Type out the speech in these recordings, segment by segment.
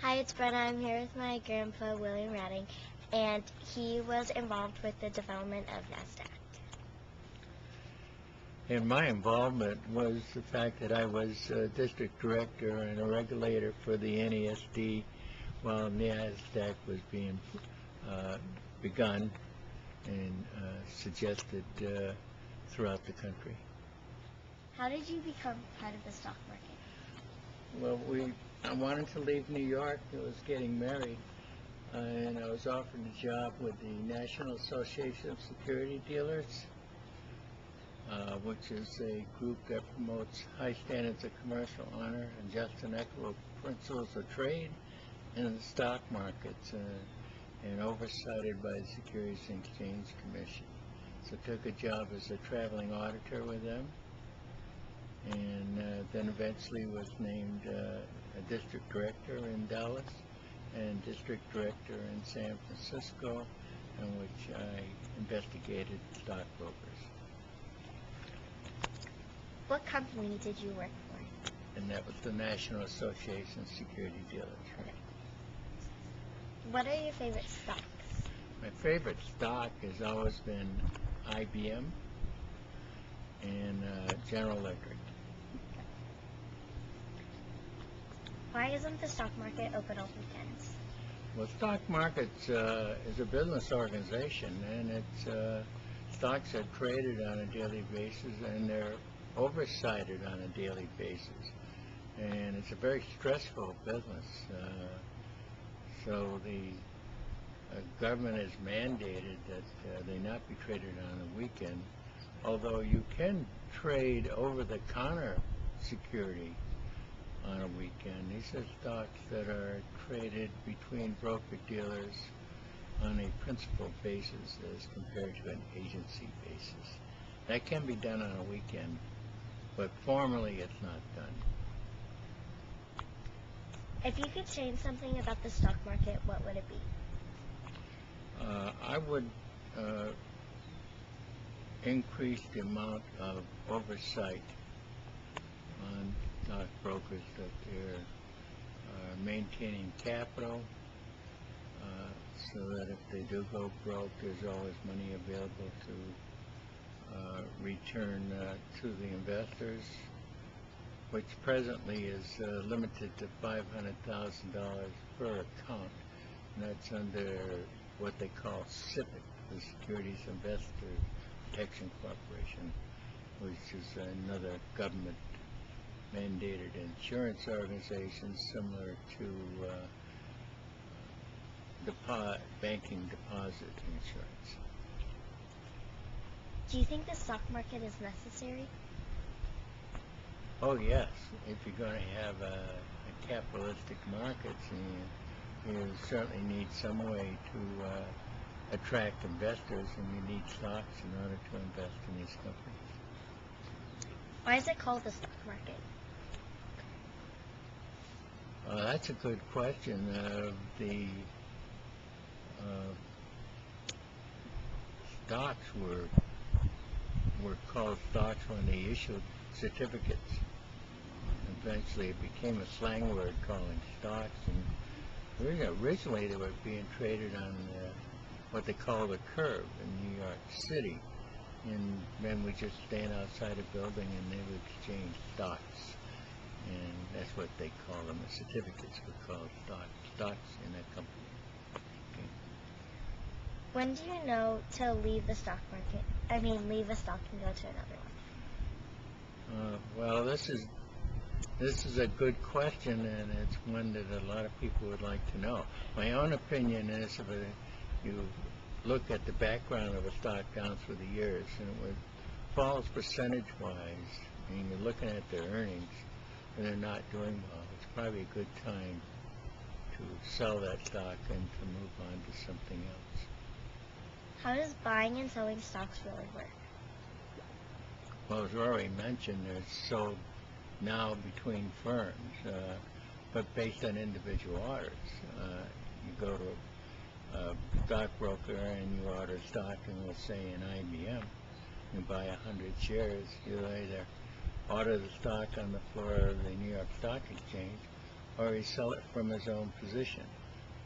Hi, it's Brenna. I'm here with my grandpa, William Radding, and he was involved with the development of NASDAQ. And my involvement was the fact that I was district director and a regulator for the NASD while NASDAQ was being begun and suggested throughout the country. How did you become part of the stock market? Well, I wanted to leave New York. I was getting married, and I was offered a job with the National Association of Security Dealers, which is a group that promotes high standards of commercial honor and just and equitable principles of trade in the stock markets, and oversighted by the Securities and Exchange Commission. So I took a job as a traveling auditor with them, and then eventually was named a district director in Dallas and district director in San Francisco, in which I investigated stockbrokers. What company did you work for? And that was the National Association of Security Dealers. Okay. What are your favorite stocks? My favorite stock has always been IBM and General Electric. Why isn't the stock market open on weekends? Well, stock markets is a business organization, and it's stocks are traded on a daily basis, and they're oversighted on a daily basis, and it's a very stressful business. So the government has mandated that they not be traded on a weekend, although you can trade over-the-counter security on a weekend. These are stocks that are traded between broker-dealers on a principal basis as compared to an agency basis. That can be done on a weekend, but formally it's not done. If you could change something about the stock market, what would it be? I would increase the amount of oversight on stockbrokers, that they're maintaining capital, so that if they do go broke, there's always money available to return to the investors, which presently is limited to $500,000 per account, and that's under what they call SIPC, the Securities Investor Protection Corporation, which is another government mandated insurance organization similar to banking deposit insurance. Do you think the stock market is necessary? Oh yes, if you're going to have a capitalistic market, you certainly need some way to attract investors, and you need stocks in order to invest in these companies. Why is it called the stock market? That's a good question. The stocks were called stocks when they issued certificates. Eventually it became a slang word calling stocks, and originally they were being traded on what they call the curb in New York City, and men would just stand outside a building and they would exchange stocks, and that's what they call them. The certificates were called stocks in that company. Okay. When do you know to leave the stock market? I mean, leave a stock and go to another one. Well, this is a good question, and it's one that a lot of people would like to know. My own opinion is, if you look at the background of a stock down through the years, and it falls percentage-wise, and you're looking at their earnings, and they're not doing well, it's probably a good time to sell that stock and to move on to something else. How does buying and selling stocks really work? Well, as already mentioned, they're sold now between firms, but based on individual orders. You go to a stockbroker and you order stock, and we'll say in IBM, you buy 100 shares. You either order the stock on the floor of the New York Stock Exchange, or he sell it from his own position.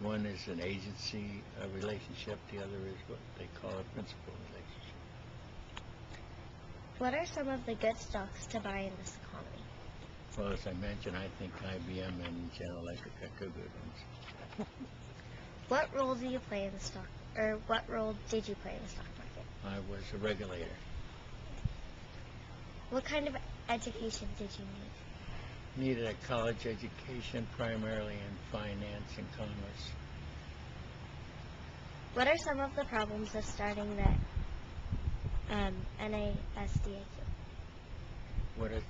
One is an agency relationship, the other is what they call a principal relationship. What are some of the good stocks to buy in this economy? Well, as I mentioned, I think IBM and General Electric are good ones. What role do you play in the stock, or what role did you play in the stock market? I was a regulator. What kind of education did you need? Needed a college education, primarily in finance and commerce. What are some of the problems of starting the NASDAQ? You want to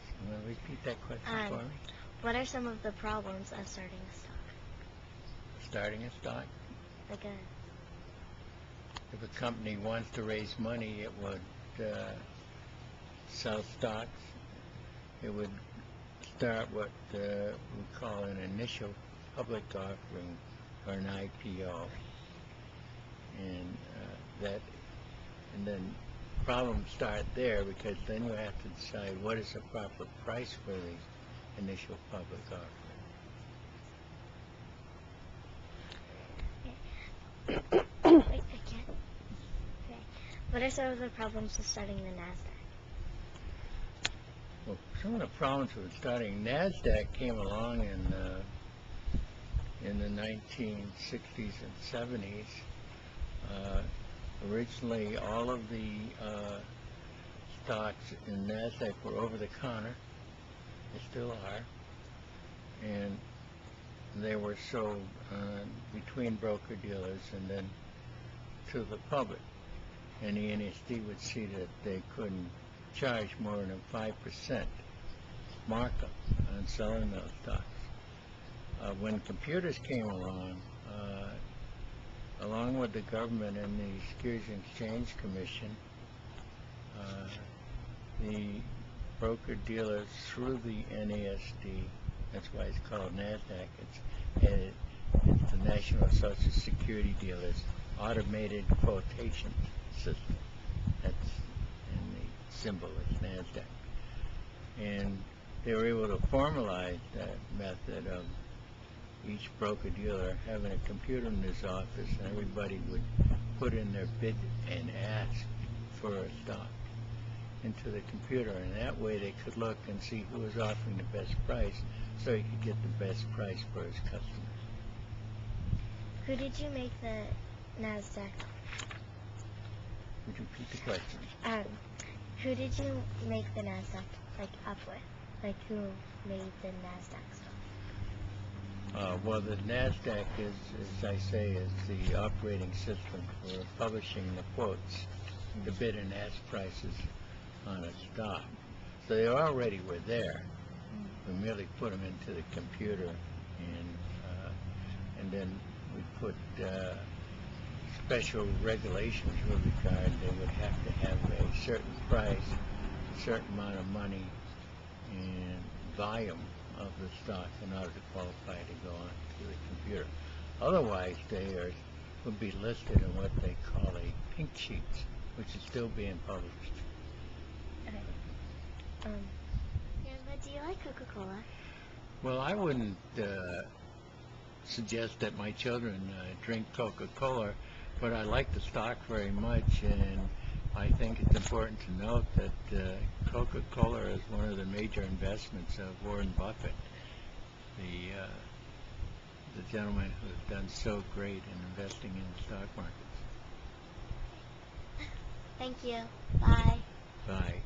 repeat that question for me? What are some of the problems of starting a stock? Starting a stock? Like if a company wants to raise money, it would sell stocks. It would start what we call an initial public offering, or an IPO, and then problems start there, because then you have to decide what is the proper price for the initial public offering. Wait, again? Okay. What are some of the problems with starting the NASDAQ? Well, some of the problems with starting NASDAQ came along in the 1960s and 70s. Originally, all of the stocks in NASDAQ were over the counter. They still are. And they were sold between broker-dealers and then to the public. And the NASD would see that they couldn't charge more than a 5% markup on selling those stocks. When computers came along with the government and the Securities and Exchange Commission, the broker-dealers through the NASD, that's why it's called NASDAQ, it's the National Social Security Dealers Automated Quotation System. That's in the symbol is NASDAQ. And they were able to formalize that method of each broker-dealer having a computer in his office, and everybody would put in their bid and ask for a stock into the computer, and that way they could look and see who was offering the best price, so he could get the best price for his customers. Who did you make the NASDAQ? Would you repeat the question? Who did you make the NASDAQ up with? Like, who made the NASDAQ stock? Well, the NASDAQ is, as I say, is the operating system for publishing the quotes, the bid and ask prices on a stock. So they already were there. We merely put them into the computer, and then we put special regulations with regard. They would have to have a certain price, a certain amount of money, and volume of the stock in order to qualify to go on to the computer. Otherwise, they would be listed in what they call a pink sheet, which is still being published. Okay. But do you like Coca-Cola? Well, I wouldn't suggest that my children drink Coca-Cola, but I like the stock very much, and I think it's important to note that Coca-Cola is one of the major investments of Warren Buffett, the gentleman who has done so great in investing in the stock markets. Thank you. Bye. Bye.